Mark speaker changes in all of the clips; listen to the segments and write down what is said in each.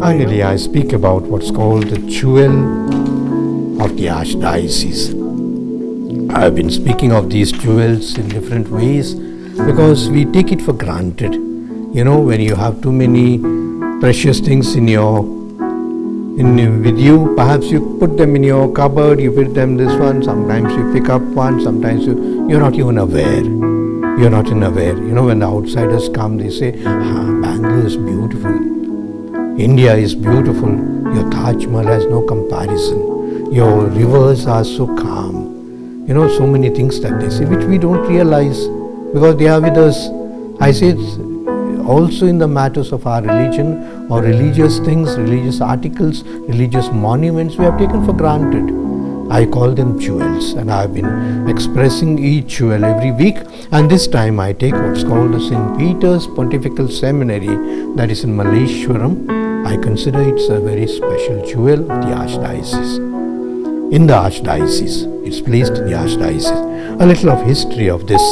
Speaker 1: Finally, I speak about what's called the jewel of the Archdiocese. I've been speaking of these jewels in different ways because we take it for granted. When you have too many precious things with you, perhaps you put them in your cupboard, you put them this one, sometimes you pick up one, sometimes you're not even aware. You're not even aware. When the outsiders come, they say, Bangalore is beautiful. India is beautiful. Your Taj Mahal has no comparison. Your rivers are so calm. So many things that they say, which we don't realize because they are with us. I say it's also in the matters of our religion or religious things, religious articles, religious monuments we have taken for granted. I call them jewels, and I have been expressing each jewel every week, and this time I take what's called the St. Peter's Pontifical Seminary that is in Malleshwaram. I consider it's a very special jewel of the Archdiocese. In the Archdiocese, it's placed in the Archdiocese. A little of history of this.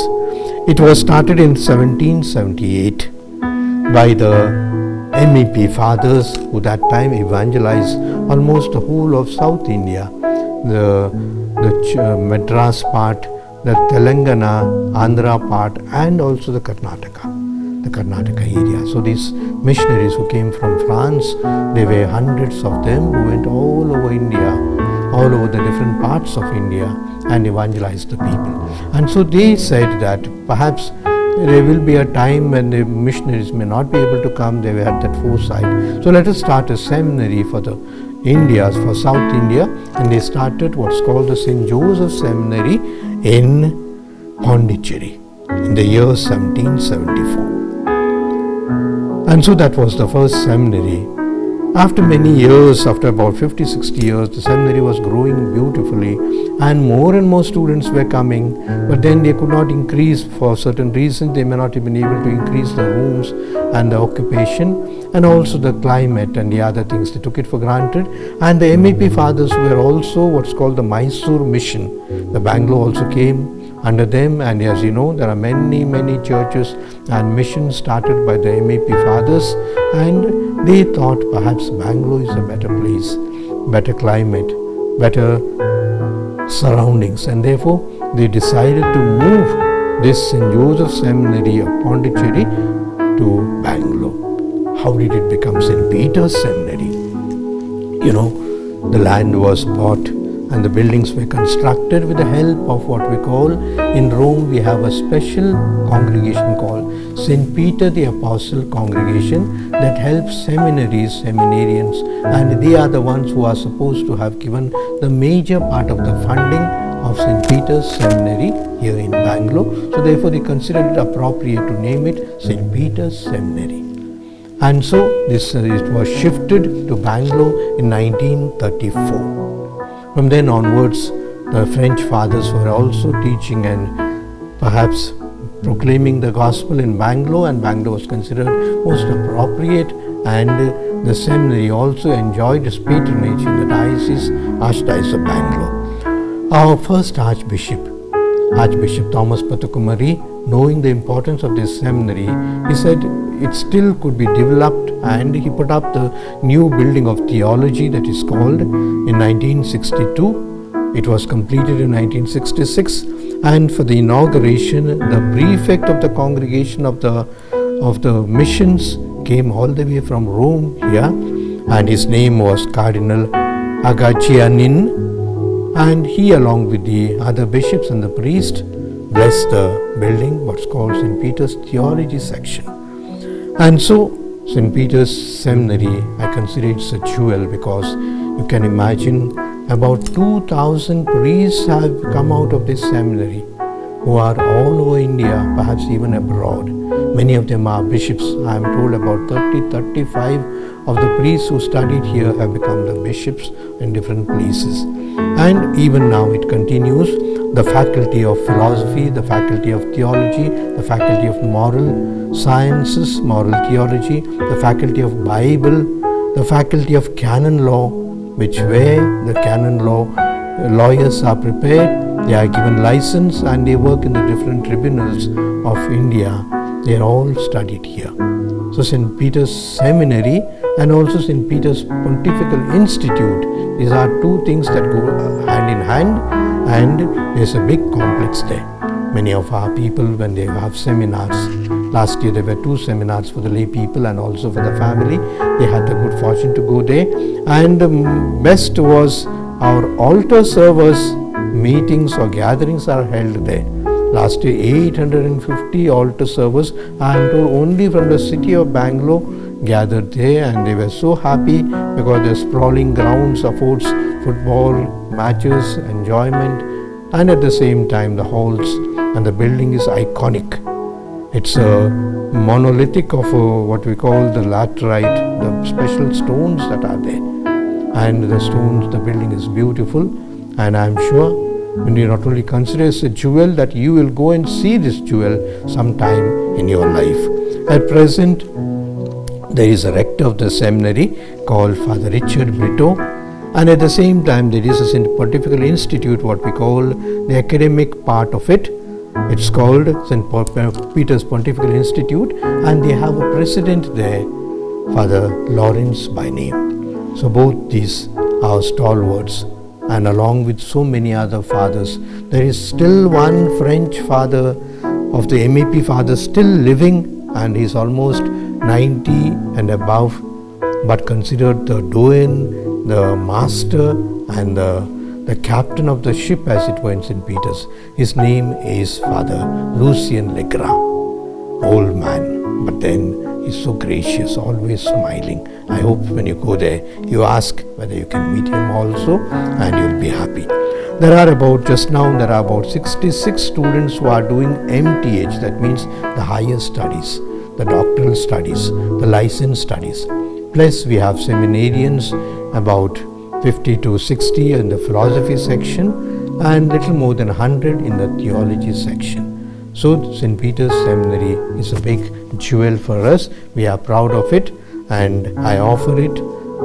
Speaker 1: It was started in 1778 by the MEP fathers who that time evangelized almost the whole of South India, the Madras part, the Telangana, Andhra part, and also the Karnataka area. So these missionaries who came from France, there were hundreds of them who went all over India, all over the different parts of India, and evangelized the people. And so they said that perhaps there will be a time when the missionaries may not be able to come. They had that foresight. So let us start a seminary for for South India, and they started what's called the St. Joseph Seminary in Pondicherry in the year 1774. And so that was the first seminary. After many years, after about 50-60 years, the seminary was growing beautifully and more students were coming, but then they could not increase for certain reasons. They may not have been able to increase the rooms and the occupation and also the climate and the other things. They took it for granted, and the MEP fathers were also what's called the Mysore mission. The Bangalore also came under them, and as you know, there are many churches and missions started by the MEP fathers, and they thought perhaps Bangalore is a better place, better climate, better surroundings, and therefore they decided to move this St. Joseph Seminary of Pondicherry to Bangalore. How did it become St. Peter's Seminary? The land was bought and the buildings were constructed with the help of what we call, in Rome we have a special congregation called St. Peter the Apostle Congregation that helps seminaries, seminarians, and they are the ones who are supposed to have given the major part of the funding of St. Peter's Seminary here in Bangalore. So therefore they considered it appropriate to name it St. Peter's Seminary. And so it was shifted to Bangalore in 1934. From then onwards, the French fathers were also teaching and perhaps proclaiming the gospel in Bangalore, and Bangalore was considered most appropriate, and the seminary also enjoyed its patronage in the Archdiocese of Bangalore. Our first Archbishop Thomas Pathukumari, knowing the importance of this seminary, he said it still could be developed, and he put up the new building of theology that is called in 1962. It was completed in 1966, and for the inauguration, the prefect of the congregation of the missions came all the way from Rome here, and his name was Cardinal Agachianin, and he, along with the other bishops and the priest, blessed the building, what's called St. Peter's Theology Section. And so St. Peter's Seminary, I consider it's a jewel because you can imagine about 2,000 priests have come out of this seminary who are all over India, perhaps even abroad. Many of them are bishops. I am told about 35 of the priests who studied here have become the bishops in different places. And even now it continues. The faculty of philosophy, the faculty of theology, the faculty of moral sciences, moral theology, the faculty of Bible, the faculty of canon law, where the canon law lawyers are prepared, they are given license, and they work in the different tribunals of India. they are all studied here. So St. Peter's Seminary and also St. Peter's Pontifical Institute, these are two things that go hand in hand, and there's a big complex there. Many of our people, when they have seminars, last year there were 2 seminars for the lay people and also for the family. They had the good fortune to go there, and best was our altar servers meetings or gatherings are held there. Last year 850 altar servers, I am told, only from the city of Bangalore gathered there, and they were so happy because the sprawling grounds affords football matches, enjoyment, and at the same time the halls and the building is iconic. It's a monolithic of what we call the laterite, the special stones that are there. And the stones, the building is beautiful, and I'm sure when you not only consider it a jewel, that you will go and see this jewel sometime in your life. At present, there is a rector of the seminary called Father Richard Brito, and at the same time there is a Pontifical Institute, what we call the academic part of it. It's called St. Peter's Pontifical Institute, and they have a president there, Father Lawrence by name. So both these are stalwarts, and along with so many other fathers, there is still one French father of the MAP father still living, and he's almost 90 and above, but considered the doyen, the master, and the captain of the ship, as it were, in St. Peter's. His name is Father Lucien Legrand. Old man, but then he's so gracious, always smiling. I hope when you go there, you ask whether you can meet him also, and you'll be happy. There are about 66 students who are doing MTH, that means the higher studies, the doctoral studies, the license studies. Plus we have seminarians, about 50 to 60 in the philosophy section, and little more than 100 in the theology section. So St. Peter's Seminary is a big jewel for us. We are proud of it, and I offer it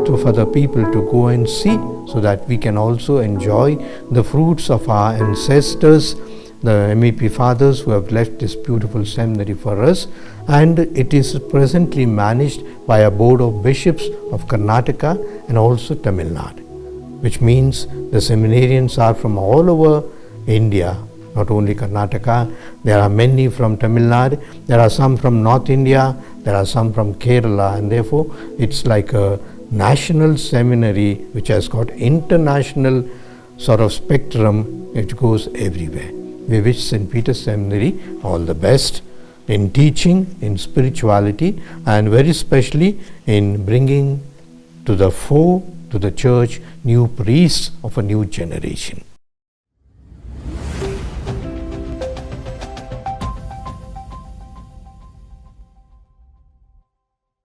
Speaker 1: for the people to go and see, so that we can also enjoy the fruits of our ancestors, the MAP fathers who have left this beautiful seminary for us. And it is presently managed by a board of bishops of Karnataka and also Tamil Nadu, which means the seminarians are from all over India, not only Karnataka. There are many from Tamil Nadu, there are some from North India, there are some from Kerala, and therefore it's like a national seminary which has got international sort of spectrum. It goes everywhere. We wish St. Peter's Seminary all the best in teaching, in spirituality, and very especially in bringing to the fore to the church new priests of a new generation.